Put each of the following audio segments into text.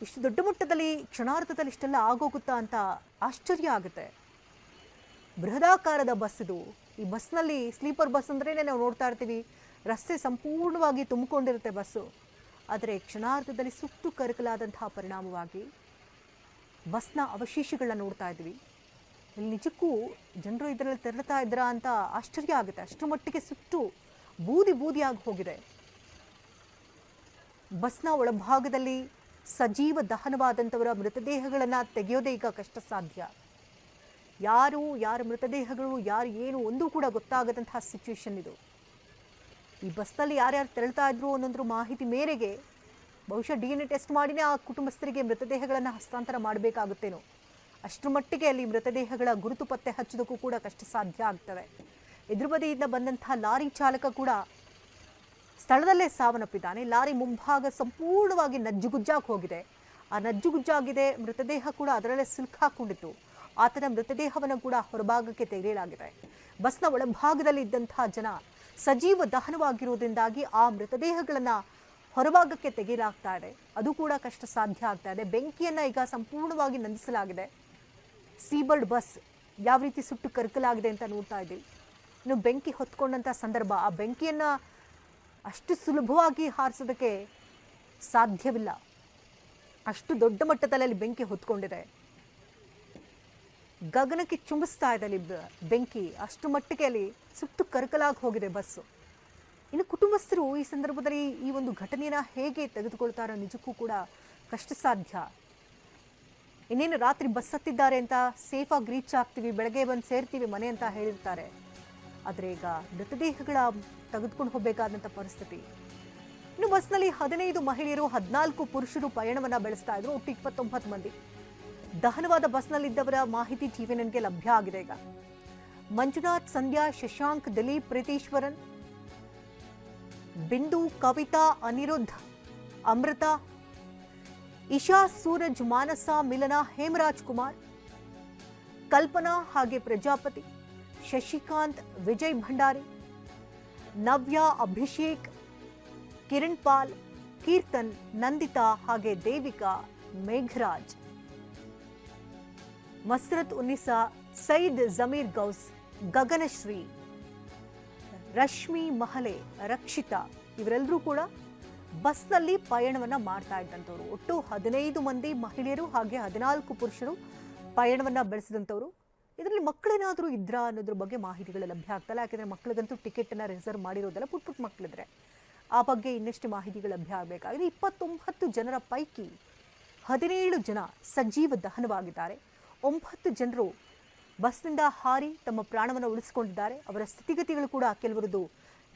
ಇಷ್ಟು ದೊಡ್ಡ ಮಟ್ಟದಲ್ಲಿ ಕ್ಷಣಾರ್ಧದಲ್ಲಿ ಇಷ್ಟೆಲ್ಲ ಆಗೋಗುತ್ತಾ ಅಂತ ಆಶ್ಚರ್ಯ ಆಗುತ್ತೆ. ಬೃಹದಾಕಾರದ ಬಸ್ ಇದು. ಈ ಬಸ್ನಲ್ಲಿ ಸ್ಲೀಪರ್ ಬಸ್ ಅಂದ್ರೇ ನಾವು ನೋಡ್ತಾ ಇರ್ತೀವಿ, ರಸ್ತೆ ಸಂಪೂರ್ಣವಾಗಿ ತುಂಬಿಕೊಂಡಿರುತ್ತೆ ಬಸ್ಸು. ಆದರೆ ಕ್ಷಣಾರ್ಧದಲ್ಲಿ ಸುಟ್ಟು ಕರಕಲಾದಂತಹ ಪರಿಣಾಮವಾಗಿ ಬಸ್ನ ಅವಶೇಷಗಳನ್ನ ನೋಡ್ತಾ ಇದ್ವಿ. ಇಲ್ಲಿ ನಿಜಕ್ಕೂ ಜನರು ಇದರಲ್ಲಿ ತೆರಳುತ್ತಾ ಇದ್ರಾ ಅಂತ ಆಶ್ಚರ್ಯ ಆಗುತ್ತೆ. ಅಷ್ಟರ ಮಟ್ಟಿಗೆ ಸುಟ್ಟು ಬೂದಿ ಬೂದಿಯಾಗಿ ಹೋಗಿದೆ. ಬಸ್ನ ಒಳಭಾಗದಲ್ಲಿ ಸಜೀವ ದಹನವಾದಂಥವರ ಮೃತದೇಹಗಳನ್ನು ತೆಗೆಯೋದೇ ಈಗ ಕಷ್ಟ ಸಾಧ್ಯ. ಯಾರ ಮೃತದೇಹಗಳು ಯಾರು ಏನು ಒಂದೂ ಕೂಡ ಗೊತ್ತಾಗದಂತಹ ಸಿಚುವೇಶನ್ ಇದು. ಈ ಬಸ್ನಲ್ಲಿ ಯಾರ್ಯಾರು ತೆರಳ್ತಾ ಇದ್ರು ಅನ್ನೋದ್ರ ಮಾಹಿತಿ ಮೇರೆಗೆ ಬಹುಶಃ DNA ಟೆಸ್ಟ್ ಮಾಡಿನೇ ಆ ಕುಟುಂಬಸ್ಥರಿಗೆ ಮೃತದೇಹಗಳನ್ನು ಹಸ್ತಾಂತರ ಮಾಡಬೇಕಾಗುತ್ತೇನೋ. ಅಷ್ಟರ ಮಟ್ಟಿಗೆ ಅಲ್ಲಿ ಮೃತದೇಹಗಳ ಗುರುತು ಪತ್ತೆ ಹಚ್ಚೋದಕ್ಕೂ ಕೂಡ ಕಷ್ಟ ಸಾಧ್ಯ ಆಗ್ತವೆ. ಎದುರು ಬದಿಯಿಂದ ಬಂದಂತಹ ಲಾರಿ ಚಾಲಕ ಕೂಡ ಸ್ಥಳದಲ್ಲೇ ಸಾವನ್ನಪ್ಪಿದ್ದಾನೆ. ಲಾರಿ ಮುಂಭಾಗ ಸಂಪೂರ್ಣವಾಗಿ ನಜ್ಜುಗುಜ್ಜಾಗಿ ಹೋಗಿದೆ. ಆ ನಜ್ಜುಗುಜ್ಜಾಗಿದೆ ಮೃತದೇಹ ಕೂಡ ಅದರಲ್ಲೇ ಸಿಲುಕಾಕೊಂಡಿತ್ತು. ಆತನ ಮೃತದೇಹವನ್ನು ಕೂಡ ಹೊರಭಾಗಕ್ಕೆ ತೆಗೆಯಲಾಗಿದೆ. ಬಸ್ನ ಒಳಭಾಗದಲ್ಲಿ ಇದ್ದಂತಹ ಜನ ಸಜೀವ ದಹನವಾಗಿರುವುದರಿಂದಾಗಿ ಆ ಮೃತದೇಹಗಳನ್ನು ಹೊರಭಾಗಕ್ಕೆ ತೆಗೆಯಲಾಗ್ತಾ ಇದೆ. ಅದು ಕೂಡ ಕಷ್ಟ ಸಾಧ್ಯ ಆಗ್ತಾ ಇದೆ. ಬೆಂಕಿಯನ್ನು ಈಗ ಸಂಪೂರ್ಣವಾಗಿ ನಂದಿಸಲಾಗಿದೆ. ಸೀಬರ್ಡ್ ಬಸ್ ಯಾವ ರೀತಿ ಸುಟ್ಟು ಕರಕಲಾಗಿದೆ ಅಂತ ನೋಡ್ತಾ ಇದ್ದೀವಿ. ಇನ್ನು ಬೆಂಕಿ ಹೊತ್ಕೊಂಡಂಥ ಸಂದರ್ಭ, ಆ ಬೆಂಕಿಯನ್ನು ಅಷ್ಟು ಸುಲಭವಾಗಿ ಹಾರಿಸೋದಕ್ಕೆ ಸಾಧ್ಯವಿಲ್ಲ. ಅಷ್ಟು ದೊಡ್ಡ ಮಟ್ಟದಲ್ಲಿ ಅಲ್ಲಿ ಬೆಂಕಿ ಹೊತ್ಕೊಂಡಿದೆ. ಗಗನಕ್ಕೆ ಚುಂಬಿಸ್ತಾ ಇದೆ ಅಲ್ಲಿ ಬೆಂಕಿ. ಅಷ್ಟು ಮಟ್ಟಿಗೆ ಅಲ್ಲಿ ಸುಟ್ಟು ಕರಕಲಾಗಿ ಹೋಗಿದೆ ಬಸ್ಸು. ಇನ್ನು ಕುಟುಂಬಸ್ಥರು ಈ ಸಂದರ್ಭದಲ್ಲಿ ಈ ಒಂದು ಘಟನೆಯನ್ನು ಹೇಗೆ ತೆಗೆದುಕೊಳ್ತಾರೋ ನಿಜಕ್ಕೂ ಕೂಡ ಕಷ್ಟ ಸಾಧ್ಯ. ಇನ್ನೇನು ರಾತ್ರಿ ಬಸ್ ಹತ್ತಿದ್ದಾರೆ ಅಂತ ಸೇಫಾಗಿ ರೀಚ್ ಆಗ್ತೀವಿ, ಬೆಳಗ್ಗೆ ಬಂದು ಸೇರ್ತೀವಿ ಮನೆ ಅಂತ ಹೇಳಿರ್ತಾರೆ. ಆದರೆ ಈಗ ಮೃತದೇಹಗಳ ತೆಗೆದುಕೊಂಡು ಹೋಗಬೇಕಾದಂಥ ಪರಿಸ್ಥಿತಿ. ಇನ್ನು ಬಸ್ನಲ್ಲಿ 15 ಮಹಿಳೆಯರು 14 ಪುರುಷರು ಪಯಣವನ್ನು ಬೆಳೆಸ್ತಾ ಇದ್ರು. ಒಟ್ಟು 29 ಮಂದಿ. ದಹನವಾದ ಬಸ್ನಲ್ಲಿದ್ದವರ ಮಾಹಿತಿ ಟಿವಿಎನ್ಗೆ ಲಭ್ಯ ಆಗಿದೆ. ಈಗ ಮಂಜುನಾಥ್, ಸಂಧ್ಯಾ, ಶಶಾಂಕ್, ದಿಲೀಪ್, ಪ್ರೀತೀಶ್ವರನ್, ಬಿಂದು, ಕವಿತಾ, ಅನಿರುದ್ಧ್, ಅಮೃತ, ಇಶಾ, ಸೂರಜ್, ಮಾನಸ, ಮಿಲನ, ಹೇಮರಾಜ್ ಕುಮಾರ್, ಕಲ್ಪನಾ ಹಾಗೆ ಪ್ರಜಾಪತಿ, ಶಶಿಕಾಂತ್, ವಿಜಯ್ ಭಂಡಾರಿ, ನವ್ಯ, ಅಭಿಷೇಕ್, ಕಿರಣ್ ಪಾಲ್, ಕೀರ್ತನ್, ನಂದಿತಾ ಹಾಗೆ ದೇವಿಕಾ, ಮೇಘರಾಜ್, ಮಸ್ರತ್ ಉನ್ನಿಸಾ, ಸೈದ್, ಜಮೀರ್ ಗೌಸ್, ಗಗನಶ್ರೀ, ರಶ್ಮಿ, ಮಹಲೆ, ರಕ್ಷಿತಾ ಇವರೆಲ್ಲರೂ ಕೂಡ ಬಸ್ನಲ್ಲಿ ಪಯಣವನ್ನು ಮಾಡ್ತಾ ಇದ್ದಂಥವ್ರು. ಒಟ್ಟು 15 ಮಂದಿ ಮಹಿಳೆಯರು ಹಾಗೆ 14 ಪುರುಷರು ಪಯಣವನ್ನು ಬೆಳೆಸಿದಂಥವ್ರು. ಇದರಲ್ಲಿ ಮಕ್ಕಳೇನಾದರೂ ಇದ್ರಾ ಅನ್ನೋದ್ರ ಬಗ್ಗೆ ಮಾಹಿತಿಗಳು ಲಭ್ಯ ಆಗ್ತಲ್ಲ. ಯಾಕೆಂದರೆ ಮಕ್ಕಳಿಗಂತೂ ಟಿಕೆಟನ್ನು ರಿಸರ್ವ್ ಮಾಡಿರೋದಲ್ಲ, ಪುಟ್ಟ ಮಕ್ಕಳಿದ್ರೆ ಆ ಬಗ್ಗೆ ಇನ್ನಷ್ಟು ಮಾಹಿತಿಗಳು ಲಭ್ಯ ಆಗಬೇಕಾಗಿದೆ. 29 ಜನರ ಪೈಕಿ 17 ಜನ ಸಜೀವ ದಹನವಾಗಿದ್ದಾರೆ. 9 ಜನರು ಬಸ್ನಿಂದ ಹಾರಿ ತಮ್ಮ ಪ್ರಾಣವನ್ನು ಉಳಿಸಿಕೊಂಡಿದ್ದಾರೆ. ಅವರ ಸ್ಥಿತಿಗತಿಗಳು ಕೂಡ ಕೆಲವರದು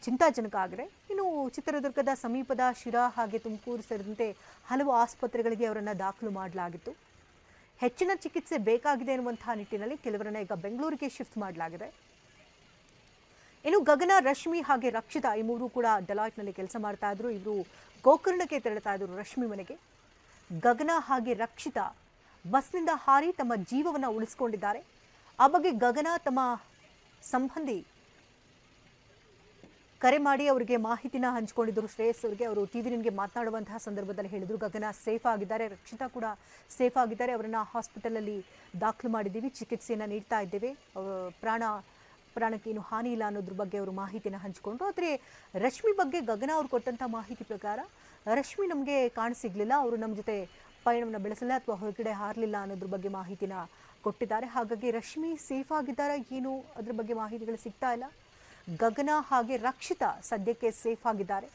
ಚಿಂತಾಜನಕ ಆಗಿದೆ. ಇನ್ನು ಚಿತ್ರದುರ್ಗದ ಸಮೀಪದ ಶಿರಾ ಹಾಗೆ ತುಮಕೂರು ಸೇರಿದಂತೆ ಹಲವು ಆಸ್ಪತ್ರೆಗಳಿಗೆ ಅವರನ್ನು ದಾಖಲು ಮಾಡಲಾಗಿತ್ತು. ಹೆಚ್ಚಿನ ಚಿಕಿತ್ಸೆ ಬೇಕಾಗಿದೆ ಎನ್ನುವಂತಹ ನಿಟ್ಟಿನಲ್ಲಿ ಕೆಲವರನ್ನ ಈಗ ಬೆಂಗಳೂರಿಗೆ ಶಿಫ್ಟ್ ಮಾಡಲಾಗಿದೆ. ಇನ್ನು ಗಗನ, ರಶ್ಮಿ ಹಾಗೆ ರಕ್ಷಿತಾ ಈ ಮೂರು ಕೂಡ ಡೆಲಾಯ್ಟ್ನಲ್ಲಿ ಕೆಲಸ ಮಾಡ್ತಾ ಇದ್ರು. ಇವರು ಗೋಕರ್ಣಕ್ಕೆ ತೆರಳುತ್ತಾ ಇದ್ರು ರಶ್ಮಿ ಮನೆಗೆ. ಗಗನ ಹಾಗೆ ರಕ್ಷಿತಾ ಬಸ್ನಿಂದ ಹಾರಿ ತಮ್ಮ ಜೀವವನ್ನು ಉಳಿಸಿಕೊಂಡಿದ್ದಾರೆ. ಆ ಬಗ್ಗೆ ಗಗನ ತಮ್ಮ ಸಂಬಂಧಿ ಕರೆ ಮಾಡಿ ಅವರಿಗೆ ಮಾಹಿತಿನ ಹಂಚಿಕೊಂಡಿದ್ದರು. ಶ್ರೇಯಸ್ ಅವರಿಗೆ ಅವರು ಟಿವಿಎನ್ಗೆ ಮಾತನಾಡುವಂತಹ ಸಂದರ್ಭದಲ್ಲಿ ಹೇಳಿದರು ಗಗನ ಸೇಫ್ ಆಗಿದ್ದಾರೆ, ರಕ್ಷಿತಾ ಕೂಡ ಸೇಫ್ ಆಗಿದ್ದಾರೆ, ಅವರನ್ನು ಹಾಸ್ಪಿಟಲಲ್ಲಿ ದಾಖಲು ಮಾಡಿದ್ದೀವಿ, ಚಿಕಿತ್ಸೆಯನ್ನು ನೀಡ್ತಾ ಇದ್ದೇವೆ, ಪ್ರಾಣಕ್ಕೇನು ಹಾನಿ ಇಲ್ಲ ಅನ್ನೋದ್ರ ಬಗ್ಗೆ ಅವರು ಮಾಹಿತಿನ ಹಂಚಿಕೊಂಡ್ರು. ಆದರೆ ರಶ್ಮಿ ಬಗ್ಗೆ ಗಗನ ಅವರು ಕೊಟ್ಟಂಥ ಮಾಹಿತಿ ಪ್ರಕಾರ ರಶ್ಮಿ ನಮಗೆ ಕಾಣಸಿಗ್ಲಿಲ್ಲ, ಅವರು ನಮ್ಮ ಜೊತೆ ಪಯಣವನ್ನು ಬೆಳೆಸಲಿಲ್ಲ ಅಥವಾ ಹೊರಗಡೆ ಹಾರಲಿಲ್ಲ ಅನ್ನೋದ್ರ ಬಗ್ಗೆ ಮಾಹಿತಿನ ಕೊಟ್ಟಿದ್ದಾರೆ. ಹಾಗಾಗಿ ರಶ್ಮಿ ಸೇಫ್ ಆಗಿದ್ದಾರೆ, ಏನು ಅದ್ರ ಬಗ್ಗೆ ಮಾಹಿತಿಗಳು ಸಿಗ್ತಾ ಇಲ್ಲ. ಗಗನ ಹಾಗೆ ರಕ್ಷಿತಾ ಸದ್ಯಕ್ಕೆ ಸೇಫ್ ಆಗಿದ್ದಾರೆ.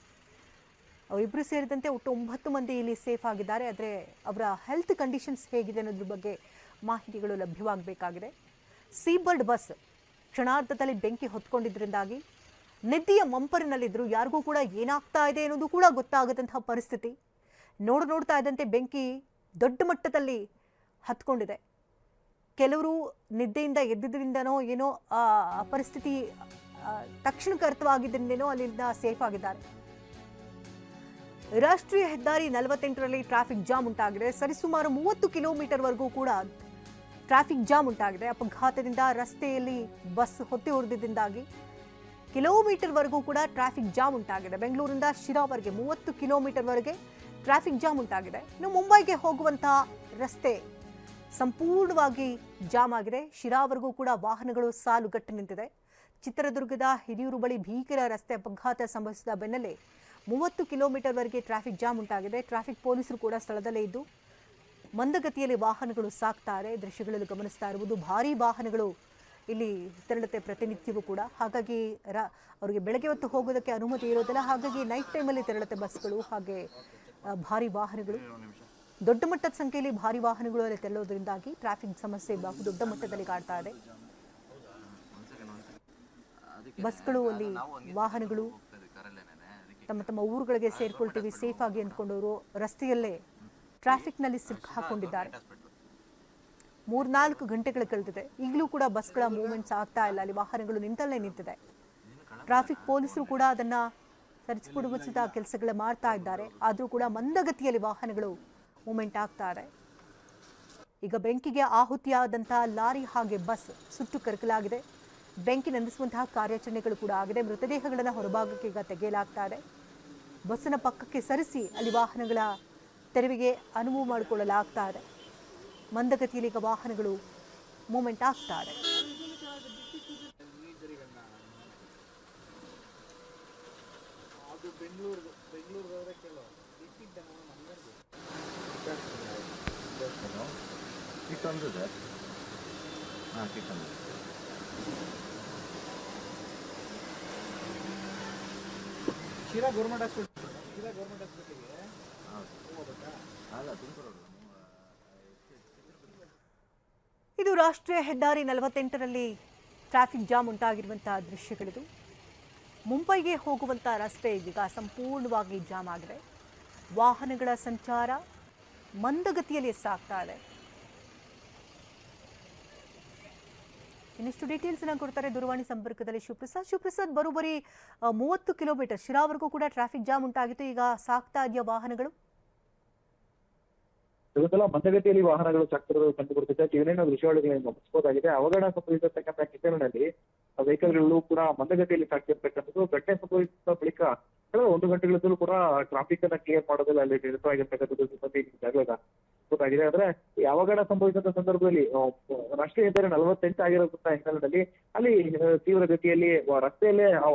ಅವರಿಬ್ಬರು ಸೇರಿದಂತೆ ಒಟ್ಟು 9 ಮಂದಿ ಇಲ್ಲಿ ಸೇಫ್ ಆಗಿದ್ದಾರೆ. ಆದರೆ ಅವರ ಹೆಲ್ತ್ ಕಂಡೀಷನ್ಸ್ ಹೇಗಿದೆ ಅನ್ನೋದ್ರ ಬಗ್ಗೆ ಮಾಹಿತಿಗಳು ಲಭ್ಯವಾಗಬೇಕಾಗಿದೆ. ಸೀಬರ್ಡ್ ಬಸ್ ಕ್ಷಣಾರ್ಧದಲ್ಲಿ ಬೆಂಕಿ ಹೊತ್ಕೊಂಡಿದ್ದರಿಂದಾಗಿ ನಿದ್ದೆಯ ಮಂಪರಿನಲ್ಲಿದ್ದರು. ಯಾರಿಗೂ ಕೂಡ ಏನಾಗ್ತಾ ಇದೆ ಅನ್ನೋದು ಕೂಡ ಗೊತ್ತಾಗದಂತಹ ಪರಿಸ್ಥಿತಿ. ನೋಡ್ತಾ ಇದ್ದಂತೆ ಬೆಂಕಿ ದೊಡ್ಡ ಮಟ್ಟದಲ್ಲಿ ಹತ್ಕೊಂಡಿದೆ. ಕೆಲವರು ನಿದ್ದೆಯಿಂದ ಎದ್ದಿದ್ದರಿಂದನೋ ಏನೋ ಆ ಪರಿಸ್ಥಿತಿ ತಕ್ಷಣಕ್ಕೆ ಅರ್ಥವಾಗಿದ್ದರಿಂದೇನೋ ಅಲ್ಲಿಂದ ಸೇಫ್ ಆಗಿದ್ದಾರೆ. ರಾಷ್ಟ್ರೀಯ ಹೆದ್ದಾರಿ 48ರಲ್ಲಿ ಟ್ರಾಫಿಕ್ ಜಾಮ್ ಉಂಟಾಗಿದೆ. ಸರಿಸುಮಾರು 30 ಕಿಲೋಮೀಟರ್ವರೆಗೂ ಕೂಡ ಟ್ರಾಫಿಕ್ ಜಾಮ್ ಉಂಟಾಗಿದೆ. ಅಪಘಾತದಿಂದ ರಸ್ತೆಯಲ್ಲಿ ಬಸ್ ಹೊತ್ತಿ ಉರಿದಿದ್ದರಿಂದಾಗಿ ಕಿಲೋಮೀಟರ್ವರೆಗೂ ಕೂಡ ಟ್ರಾಫಿಕ್ ಜಾಮ್ ಉಂಟಾಗಿದೆ. ಬೆಂಗಳೂರಿಂದ ಶಿರಾವರೆಗೆ 30 ಕಿಲೋಮೀಟರ್ವರೆಗೆ ಟ್ರಾಫಿಕ್ ಜಾಮ್ ಉಂಟಾಗಿದೆ. ಇನ್ನು ಮುಂಬೈಗೆ ಹೋಗುವಂತಹ ರಸ್ತೆ ಸಂಪೂರ್ಣವಾಗಿ ಜಾಮ್ ಆಗಿದೆ. ಶಿರಾವರೆಗೂ ಕೂಡ ವಾಹನಗಳು ಸಾಲುಗಟ್ಟಿ ನಿಂತಿದೆ. ಚಿತ್ರದುರ್ಗದ ಹಿರಿಯೂರು ಬಳಿ ಭೀಕರ ರಸ್ತೆ ಅಪಘಾತ ಸಂಭವಿಸಿದ ಬೆನ್ನಲ್ಲೇ 30 ಕಿಲೋಮೀಟರ್ವರೆಗೆ ಟ್ರಾಫಿಕ್ ಜಾಮ್ ಉಂಟಾಗಿದೆ. ಟ್ರಾಫಿಕ್ ಪೊಲೀಸರು ಕೂಡ ಸ್ಥಳದಲ್ಲೇ ಇದ್ದು ಮಂದಗತಿಯಲ್ಲಿ ವಾಹನಗಳು ಸಾಕ್ತಾರೆ. ದೃಶ್ಯಗಳಲ್ಲಿ ಗಮನಿಸ್ತಾ ಇರುವುದು ಭಾರೀ ವಾಹನಗಳು ಇಲ್ಲಿ ತೆರಳುತ್ತೆ ಪ್ರತಿನಿತ್ಯವೂ ಕೂಡ. ಹಾಗಾಗಿ ಅವರಿಗೆ ಬೆಳಗ್ಗೆ ಹೊತ್ತು ಹೋಗೋದಕ್ಕೆ ಅನುಮತಿ ಇರೋದಿಲ್ಲ. ಹಾಗಾಗಿ ನೈಟ್ ಟೈಮಲ್ಲಿ ತೆರಳುತ್ತೆ ಬಸ್ಗಳು, ಹಾಗೆ ಭಾರಿ ವಾಹನಗಳು. ದೊಡ್ಡ ಮಟ್ಟದ ಸಂಖ್ಯೆಯಲ್ಲಿ ಭಾರಿ ವಾಹನಗಳು ಅಲ್ಲಿ ತೆರಳೋದ್ರಿಂದಾಗಿ ಟ್ರಾಫಿಕ್ ಸಮಸ್ಯೆ ದೊಡ್ಡ ಮಟ್ಟದಲ್ಲಿ ಕಾಡ್ತಾ ಇದೆ. ಬಸ್ಗಳು ಅಲ್ಲಿ ವಾಹನಗಳು ತಮ್ಮ ತಮ್ಮ ಊರುಗಳಿಗೆ ಸೇರ್ಕೊಳ್ತೀವಿ ಸೇಫ್ ಆಗಿ ಅಂದ್ಕೊಂಡವರು ರಸ್ತೆಯಲ್ಲೇ ಟ್ರಾಫಿಕ್ನಲ್ಲಿ ಸಿಕ್ಕಾಕೊಂಡಿದ್ದಾರೆ. 3-4 ಗಂಟೆಗಳು ಕಳೆದಿದೆ. ಈಗಲೂ ಕೂಡ ಬಸ್ಗಳ ಮೂವ್ಮೆಂಟ್ಸ್ ಆಗ್ತಾ ಇಲ್ಲ. ಅಲ್ಲಿ ವಾಹನಗಳು ನಿಂತಲ್ಲೇ ನಿಂತಿದೆ. ಟ್ರಾಫಿಕ್ ಪೊಲೀಸರು ಕೂಡ ಅದನ್ನ ಸರಿಪಡಿಸುವ ಕೆಲಸಗಳು ಮಾಡ್ತಾ ಇದ್ದಾರೆ. ಆದರೂ ಕೂಡ ಮಂದಗತಿಯಲ್ಲಿ ವಾಹನಗಳು ಮೂವ್ಮೆಂಟ್ ಆಗ್ತಾ ಇದೆ. ಈಗ ಬೆಂಕಿಗೆ ಆಹುತಿಯಾದಂತಹ ಲಾರಿ ಹಾಗೆ ಬಸ್ ಸುಟ್ಟು ಕರಕಲಾಗಿದೆ. ಬೆಂಕಿ ನಂದಿಸುವಂತಹ ಕಾರ್ಯಾಚರಣೆಗಳು ಕೂಡ ಆಗಿದೆ. ಮೃತದೇಹಗಳನ್ನು ಹೊರಭಾಗಕ್ಕೆ ಈಗ ತೆಗೆಯಲಾಗ್ತಾ ಇದೆ. ಬಸ್ಸಿನ ಪಕ್ಕಕ್ಕೆ ಸರಿಸಿ ಅಲ್ಲಿ ವಾಹನಗಳ ತೆರವಿಗೆ ಅನುವು ಮಾಡಿಕೊಳ್ಳಲಾಗ್ತಾ ಇದೆ. ಮಂದಗತಿಯಲ್ಲಿ ಈಗ ವಾಹನಗಳು ಮೂವ್ಮೆಂಟ್ ಆಗ್ತಾ ಇದೆ. ಶಿರಾ ಗೌರ್ಮೆಂಟ್ ಹಾಸ್ಪಿಟಲ್ ಇದು ರಾಷ್ಟ್ರೀಯ ಹೆದ್ದಾರಿ 48ರಲ್ಲಿ ಟ್ರಾಫಿಕ್ ಜಾಮ್ ಉಂಟಾಗಿರುವಂತಹ ದೃಶ್ಯಗಳಿದು. ಮುಂಬೈಗೆ ಹೋಗುವಂತಹ ರಸ್ತೆ ಇದೀಗ ಸಂಪೂರ್ಣವಾಗಿ ಜಾಮ್ ಆಗಿದೆ. ವಾಹನಗಳ ಸಂಚಾರ ಮಂದಗತಿಯಲ್ಲಿ ಸಾಗ್ತಾ ಇದೆ. ಇನ್ನಷ್ಟು ಡೀಟೇಲ್ಸ್ ಅನ್ನು ಕೊಡ್ತಾರೆ ದೂರವಾಣಿ ಸಂಪರ್ಕದಲ್ಲಿ ಶಿವಪ್ರಸಾದ್. ಬರೋಬ್ಬರಿ 30 ಕಿಲೋಮೀಟರ್ ಶಿರಾವರೆಗೂ ಕೂಡ ಟ್ರಾಫಿಕ್ ಜಾಮ್ ಉಂಟಾಗಿತ್ತು. ಈಗ ಸಾಗ್ತಾ ಇದೆಯಾ ವಾಹನಗಳು? ಇವತ್ತೆಲ್ಲ ಮಂದಗತಿಯಲ್ಲಿ ವಾಹನಗಳು ಸಾಕ್ತಿರೋದು ಕಂಡು ಬರ್ತಿದೆ. ಏನೇನೋ ದೃಶ್ಯಾವಳಿಗಳನ್ನು ಗಮನಿಸಬಹುದಾಗಿದೆ. ಅವಘಡ ಸಂಭವಿಸಿರ್ತಕ್ಕಂಥ ಕಿಸೆನಲ್ಲಿ ವೆಹಿಕಲ್ಗಳು ಕೂಡ ಮಂದಗತಿಯಲ್ಲಿ ಸಾಕ್ತಿರ್ತಕ್ಕಂಥದ್ದು. ಘಟನೆ ಸಂಭವಿಸಿದ ಬಳಿಕ ಕಳೆದ 1 ಗಂಟೆಗಳಿಂದಲೂ ಕೂಡ ಟ್ರಾಫಿಕ್ ಅನ್ನ ಕ್ಲಿಯರ್ ಮಾಡೋದಿಲ್ಲ ಅಲ್ಲಿ ನಿರತವಾಗಿರ್ತಕ್ಕಂಥದ್ದು ಸಿಬ್ಬಂದಿ ಗೊತ್ತಾಗಿದೆ. ಆದ್ರೆ ಈ ಅವಘಡ ಸಂಭವಿಸಿದ ಸಂದರ್ಭದಲ್ಲಿ ರಾಷ್ಟ್ರೀಯ ಹೆದ್ದಾರಿ 48 ಆಗಿರೋದಂತ ಹಿನ್ನೆಲೆಯಲ್ಲಿ ಅಲ್ಲಿ ತೀವ್ರ ಗತಿಯಲ್ಲಿ ರಸ್ತೆಯಲ್ಲೇ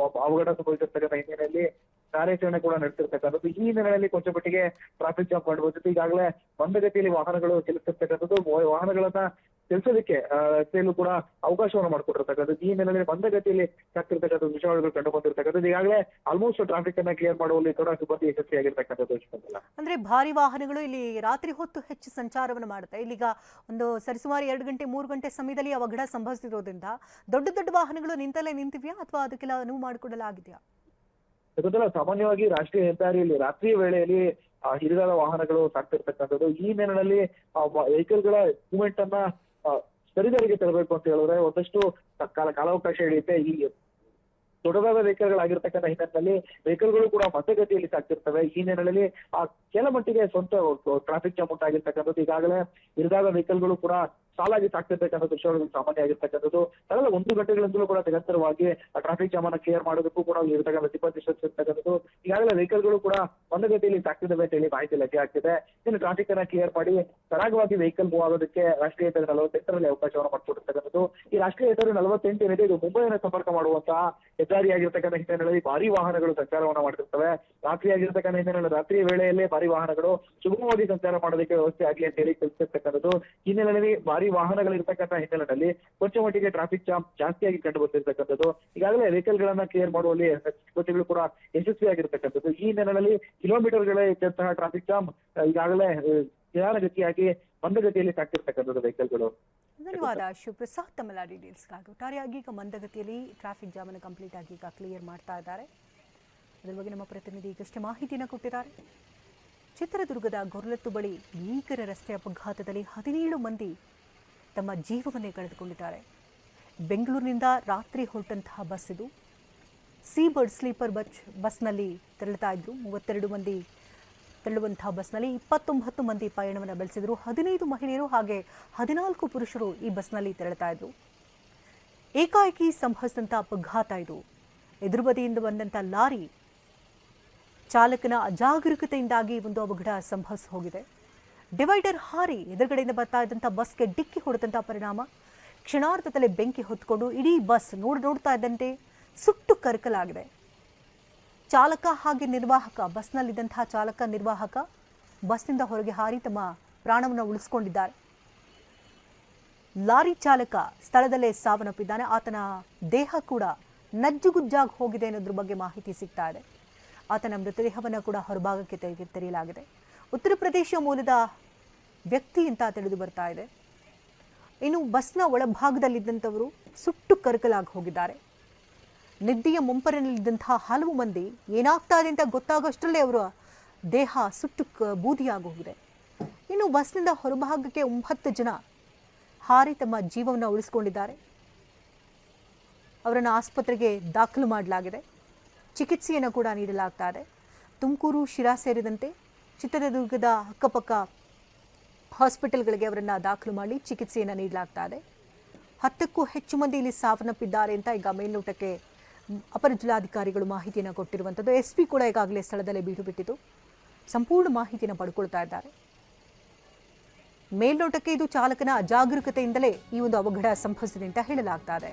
ಅವಘಡ ಸಂಭವಿಸಿರ್ತಕ್ಕಂಥ ಹಿನ್ನೆಲೆಯಲ್ಲಿ ಕಾರ್ಯಾಚರಣೆ ಕೂಡ ನಡೆಸಿರ್ತಕ್ಕಂಥದ್ದು. ಈ ಹಿನ್ನೆಲೆಯಲ್ಲಿ ಕೊಂಚ ಮಟ್ಟಿಗೆ ಟ್ರಾಫಿಕ್ ಜಾಮ್ ಕಂಡುಬಂದಿತ್ತು. ಈಗಾಗಲೇ ಮಂದಗತಿಯಲ್ಲಿ ವಾಹನಗಳು ಚಲಿಸ್ತಿರ್ತಕ್ಕಂಥದ್ದು. ವಾಹನಗಳನ್ನ ಚಲಿಸೋದಕ್ಕೆ ರಸ್ತೆಯಲ್ಲೂ ಕೂಡ ಅವಕಾಶವನ್ನು ಮಾಡಿಕೊಟ್ಟಿರ್ತಕ್ಕಂಥದ್ದು. ಈ ಹಿನ್ನೆಲೆಯಲ್ಲಿ ಮಂದಗತಿಯಲ್ಲಿ ಸಾಕ್ತಿರ್ತಕ್ಕಂಥ ವಿಷಯಗಳು ಕಂಡು ಬಂದಿರ್ತಕ್ಕಂಥದ್ದು. ಈಗಾಗಲೇ ಆಲ್ಮೋಸ್ಟ್ ಟ್ರಾಫಿಕ್ ಅನ್ನ ಕ್ಲಿಯರ್ ಮಾಡುವಲ್ಲಿ ಕೂಡ ಸಿಬ್ಬಂದಿ ಯಶಸ್ವಿಯಾಗಿರ್ತಕ್ಕಂಥದ್ದು. ಅಂದ್ರೆ ಭಾರಿ ವಾಹನಗಳು ಇಲ್ಲಿ ರಾತ್ರಿ ಹೊತ್ತು ಹೆಚ್ಚು ಸಂಚಾರವನ್ನು ಮಾಡುತ್ತೆ. ಇಲ್ಲಿಗ ಒಂದು ಸರಿಸುಮಾರು 2 ಗಂಟೆ 3 ಗಂಟೆ ಸಮಯದಲ್ಲಿ ಅವಘಡ ಸಂಭವಿಸಿರೋದ್ರಿಂದ ದೊಡ್ಡ ವಾಹನಗಳು ನಿಂತಲ್ಲೇ ನಿಂತಿವ್ಯಾ ಅಥವಾ ಅದಕ್ಕೆಲ್ಲ ಅನುವು ಮಾಡಿಕೊಡಲಾಗಿದೆಯಾ? ಇದೆಲ್ಲ ಸಾಮಾನ್ಯವಾಗಿ ರಾಷ್ಟ್ರೀಯ ಹೆದ್ದಾರಿಯಲ್ಲಿ ರಾತ್ರಿಯ ವೇಳೆಯಲ್ಲಿ ಹಿರಿದಾದ ವಾಹನಗಳು ಸಾಕ್ತಿರ್ತಕ್ಕಂಥದ್ದು. ಈ ಹಿನ್ನೆಲೆಯಲ್ಲಿ ವೆಹಿಕಲ್ಗಳ ಮೂವ್ಮೆಂಟ್ ಅನ್ನ ಸರಿದಾರಿಗೆ ತರಬೇಕು ಅಂತ ಹೇಳಿದ್ರೆ ಒಂದಷ್ಟು ಕಾಲಾವಕಾಶ ಹಿಡಿಯುತ್ತೆ. ಈ ದೊಡ್ಡದಾದ ವೆಹಿಕಲ್ಗಳಾಗಿರ್ತಕ್ಕಂಥ ಹಿನ್ನೆಲೆಯಲ್ಲಿ ವೆಹಿಕಲ್ಗಳು ಕೂಡ ಮಂದಗತಿಯಲ್ಲಿ ಸಾಕ್ತಿರ್ತವೆ. ಈ ಹಿನ್ನೆಲೆಯಲ್ಲಿ ಕೆಲ ಮಟ್ಟಿಗೆ ಸ್ವಂತ ಟ್ರಾಫಿಕ್ ಜಾಮ್ ಉಂಟಾಗಿರ್ತಕ್ಕಂಥದ್ದು. ಈಗಾಗಲೇ ಹಿರಿದಾದ ವೆಹಿಕಲ್ಗಳು ಕೂಡ ಸಾಲಾಗಿ ಸಾಕ್ತಿರ್ತಕ್ಕಂಥ ದೃಶ್ಯಗಳು ಸಾಮಾನ್ಯ ಆಗಿರ್ತಕ್ಕಂಥದ್ದು. ಕಳೆದ 1 ಗಂಟೆಗಳಿಂದಲೂ ಕೂಡ ನಿರಂತರವಾಗಿ ಟ್ರಾಫಿಕ್ ಜಾಮ್ ಅನ್ನ ಕ್ಲಿಯರ್ ಮಾಡೋದಕ್ಕೂ ಕೂಡ ಇರ್ತಕ್ಕಂಥ ಸಿಬ್ಬಂದಿ ಶ್ರಮಿಸಿರ್ತಕ್ಕಂಥದ್ದು. ಈಗಾಗಲೇ ವೆಹಿಕಲ್ಗಳು ಕೂಡ ಮಂದಗತಿಯಲ್ಲಿ ಸಾಕ್ತಿದ್ದಾವೆ ಅಂತ ಹೇಳಿ ಮಾಹಿತಿ ಲಭ್ಯ ಆಗ್ತಿದೆ. ಇನ್ನು ಟ್ರಾಫಿಕ್ ಅನ್ನ ಕ್ಲಿಯರ್ ಮಾಡಿ ಸರಾಗವಾಗಿ ವೆಹಿಕಲ್ ಮೂವ್ ಆಗೋದಕ್ಕೆ ರಾಷ್ಟ್ರೀಯ ಹೆದ್ದಾರಿ 48ರಲ್ಲಿ ಅವಕಾಶವನ್ನು ಮಾಡಿಕೊಟ್ಟಿರ್ತಕ್ಕಂಥದ್ದು. ಈ ರಾಷ್ಟ್ರೀಯ ಹೆದ್ದಾರಿ 48 ಏನಿದೆ ಇದು ಮುಂಬೈಯನ್ನು ಸಂಪರ್ಕ ಮಾಡುವಂತಹ ಹೆದ್ದಾರಿಯಾಗಿರ್ತಕ್ಕಂಥ ಹಿನ್ನೆಲೆಯಲ್ಲಿ ಭಾರಿ ವಾಹನಗಳು ಸಂಚಾರವನ್ನ ಮಾಡ್ತಿರ್ತವೆ. ರಾತ್ರಿ ಆಗಿರ್ತಕ್ಕಂಥ ಹಿನ್ನೆಲೆಯಲ್ಲಿ ರಾತ್ರಿ ವೇಳೆಯಲ್ಲೇ ಭಾರಿ ವಾಹನಗಳು ಸುಗಮವಾಗಿ ಸಂಚಾರ ಮಾಡೋದಕ್ಕೆ ವ್ಯವಸ್ಥೆ ಆಗಲಿ ಅಂತ ಹೇಳಿ ತಿಳಿಸಿರ್ತಕ್ಕಂಥದ್ದು. ಹಿನ್ನೆಲೆಯಲ್ಲಿ ಭಾರಿ ವಾಹನಗಳಿರ್ತಕ್ಕಂಥ ಹಿನ್ನೆಲೆಯಲ್ಲಿ ಕೊಂಚ ಮಟ್ಟಿಗೆ ಟ್ರಾಫಿಕ್ ಜಾಮ್ ಜಾಸ್ತಿಯಾಗಿ ಕಂಡು ಬರ್ತಿರ್ತಕ್ಕಂಥದ್ದು. ಈಗಾಗಲೇ ವೆಹಿಕಲ್ ಗಳನ್ನ ಕ್ಲಿಯರ್ ಮಾಡುವಲ್ಲಿ ಸಿಬ್ಬಂದಿಗಳು ಕೂಡ ಯಶಸ್ವಿಯಾಗಿರ್ತಕ್ಕಂಥದ್ದು. ಈ ಹಿನ್ನೆಲೆಯಲ್ಲಿ ಕಿಲೋಮೀಟರ್ಗಳೇ ಇದ್ದಂತಹ ಟ್ರಾಫಿಕ್ ಜಾಮ್ ಈಗಾಗಲೇ ನಿಧಾನಗತಿಯಾಗಿ ಮಂದಗತಿಯಲ್ಲಿ ಸಾಕ್ತಿರ್ತಕ್ಕಂಥದ್ದು ವೆಹಿಕಲ್ಗಳು. ಧನ್ಯವಾದ ಶಿವಪ್ರಸಾದ್ ತಮ್ಮೆಲ್ಲ ಡೀಟೇಲ್ಸ್ಗಾಗಿ. ಒಟ್ಟಾರೆಯಾಗಿ ಈಗ ಮಂದಗತಿಯಲ್ಲಿ ಟ್ರಾಫಿಕ್ ಜಾಮ್ ಅನ್ನು ಕಂಪ್ಲೀಟ್ ಆಗಿ ಈಗ ಕ್ಲಿಯರ್ ಮಾಡ್ತಾ ಇದ್ದಾರೆ. ಅದರ ಬಗ್ಗೆ ನಮ್ಮ ಪ್ರತಿನಿಧಿ ಈಗಷ್ಟೇ ಮಾಹಿತಿಯನ್ನು ಕೊಟ್ಟಿದ್ದಾರೆ. ಚಿತ್ರದುರ್ಗದ ಗೊರ್ಲತ್ತು ಬಳಿ ಭೀಕರ ರಸ್ತೆ ಅಪಘಾತದಲ್ಲಿ 17 ಮಂದಿ ತಮ್ಮ ಜೀವವನ್ನೇ ಕಳೆದುಕೊಂಡಿದ್ದಾರೆ. ಬೆಂಗಳೂರಿನಿಂದ ರಾತ್ರಿ ಹೊರಟಂತಹ ಬಸ್ ಇದು. ಸೀ ಬರ್ಡ್ ಸ್ಲೀಪರ್ ಬಸ್ನಲ್ಲಿ ತೆರಳುತ್ತಾ ಇದ್ರು. 32 ಮಂದಿ ತೆರಳುವಂತಹ ಬಸ್ನಲ್ಲಿ 29 ಮಂದಿ ಪಯಣವನ್ನು ಬೆಳೆಸಿದರು. 15 ಮಹಿಳೆಯರು ಹಾಗೆ 14 ಪುರುಷರು ಈ ಬಸ್ನಲ್ಲಿ ತೆರಳುತ್ತಾ ಇದ್ರು. ಏಕಾಏಕಿ ಸಂಭವಿಸಿದಂಥ ಅಪಘಾತ ಇದು. ಎದುರು ಬದಿಯಿಂದ ಬಂದಂಥ ಲಾರಿ ಚಾಲಕನ ಅಜಾಗರೂಕತೆಯಿಂದಾಗಿ ಈ ಒಂದು ಅವಘಡ ಸಂಭವಿಸಿ ಹೋಗಿದೆ. ಡಿವೈಡರ್ ಹಾರಿ ಎದುರುಗಡೆಯಿಂದ ಬರ್ತಾ ಇದ್ದಂಥ ಬಸ್ಗೆ ಡಿಕ್ಕಿ ಹೊಡೆದಂಥ ಪರಿಣಾಮ ಕ್ಷಣಾರ್ಧದಲ್ಲೇ ಬೆಂಕಿ ಹೊತ್ಕೊಂಡು ಇಡೀ ಬಸ್ ನೋಡ್ತಾ ಇದ್ದಂತೆ ಸುಟ್ಟು ಕರಕಲಾಗಿದೆ. ಚಾಲಕ ಹಾಗೆ ನಿರ್ವಾಹಕ, ಬಸ್ನಲ್ಲಿದ್ದಂತಹ ಚಾಲಕ ನಿರ್ವಾಹಕ ಬಸ್ನಿಂದ ಹೊರಗೆ ಹಾರಿ ತಮ್ಮ ಪ್ರಾಣವನ್ನು ಉಳಿಸಿಕೊಂಡಿದ್ದಾರೆ. ಲಾರಿ ಚಾಲಕ ಸ್ಥಳದಲ್ಲೇ ಸಾವನ್ನಪ್ಪಿದ್ದಾನೆ. ಆತನ ದೇಹ ಕೂಡ ನಜ್ಜುಗುಜ್ಜಾಗಿ ಹೋಗಿದೆ ಅನ್ನೋದ್ರ ಬಗ್ಗೆ ಮಾಹಿತಿ ಸಿಗ್ತಾ ಇದೆ. ಆತನ ಮೃತದೇಹವನ್ನು ಕೂಡ ಹೊರಭಾಗಕ್ಕೆ ತೆರೆಯಲಾಗಿದೆ. ಉತ್ತರ ಪ್ರದೇಶ ಮೂಲದ ವ್ಯಕ್ತಿ ಅಂತ ತಿಳಿದು ಬರ್ತಾ ಇದೆ. ಇನ್ನು ಬಸ್ನ ಒಳಭಾಗದಲ್ಲಿದ್ದಂಥವರು ಸುಟ್ಟು ಕರಕಲಾಗಿ ಹೋಗಿದ್ದಾರೆ. ನಿದ್ದೆಯ ಮುಂಪರಿನಲ್ಲಿದ್ದಂತಹ ಹಲವು ಮಂದಿ ಏನಾಗ್ತಾ ಇದೆ ಅಂತ ಗೊತ್ತಾಗೋಷ್ಟರಲ್ಲೇ ಅವರ ದೇಹ ಸುಟ್ಟು ಬೂದಿಯಾಗಿ ಹೋಗಿದೆ. ಇನ್ನು ಬಸ್ನಿಂದ ಹೊರಭಾಗಕ್ಕೆ 9 ಜನ ಹಾರಿ ತಮ್ಮ ಜೀವವನ್ನು ಉಳಿಸಿಕೊಂಡಿದ್ದಾರೆ. ಅವರನ್ನು ಆಸ್ಪತ್ರೆಗೆ ದಾಖಲು ಮಾಡಲಾಗಿದೆ. ಚಿಕಿತ್ಸೆಯನ್ನು ಕೂಡ ನೀಡಲಾಗ್ತಾ ಇದೆ. ತುಮಕೂರು, ಶಿರಾ ಸೇರಿದಂತೆ ಚಿತ್ರದುರ್ಗದ ಅಕ್ಕಪಕ್ಕ ಹಾಸ್ಪಿಟಲ್ಗಳಿಗೆ ಅವರನ್ನು ದಾಖಲು ಮಾಡಿ ಚಿಕಿತ್ಸೆಯನ್ನು ನೀಡಲಾಗ್ತಾ ಇದೆ. 10ಕ್ಕೂ ಹೆಚ್ಚು ಮಂದಿ ಇಲ್ಲಿ ಸಾವನ್ನಪ್ಪಿದ್ದಾರೆ ಅಂತ ಈಗ ಮೇಲ್ನೋಟಕ್ಕೆ ಅಪರ ಜಿಲ್ಲಾಧಿಕಾರಿಗಳು ಮಾಹಿತಿಯನ್ನು ಕೊಟ್ಟಿರುವಂಥದ್ದು. SP ಕೂಡ ಈಗಾಗಲೇ ಸ್ಥಳದಲ್ಲೇ ಬೀಡು ಬಿಟ್ಟಿದ್ದು ಸಂಪೂರ್ಣ ಮಾಹಿತಿಯನ್ನು ಪಡ್ಕೊಳ್ತಾ ಇದ್ದಾರೆ. ಮೇಲ್ನೋಟಕ್ಕೆ ಇದು ಚಾಲಕನ ಅಜಾಗರೂಕತೆಯಿಂದಲೇ ಈ ಒಂದು ಅವಘಡ ಸಂಭವಿಸಿದೆ ಅಂತ ಹೇಳಲಾಗ್ತಾ ಇದೆ.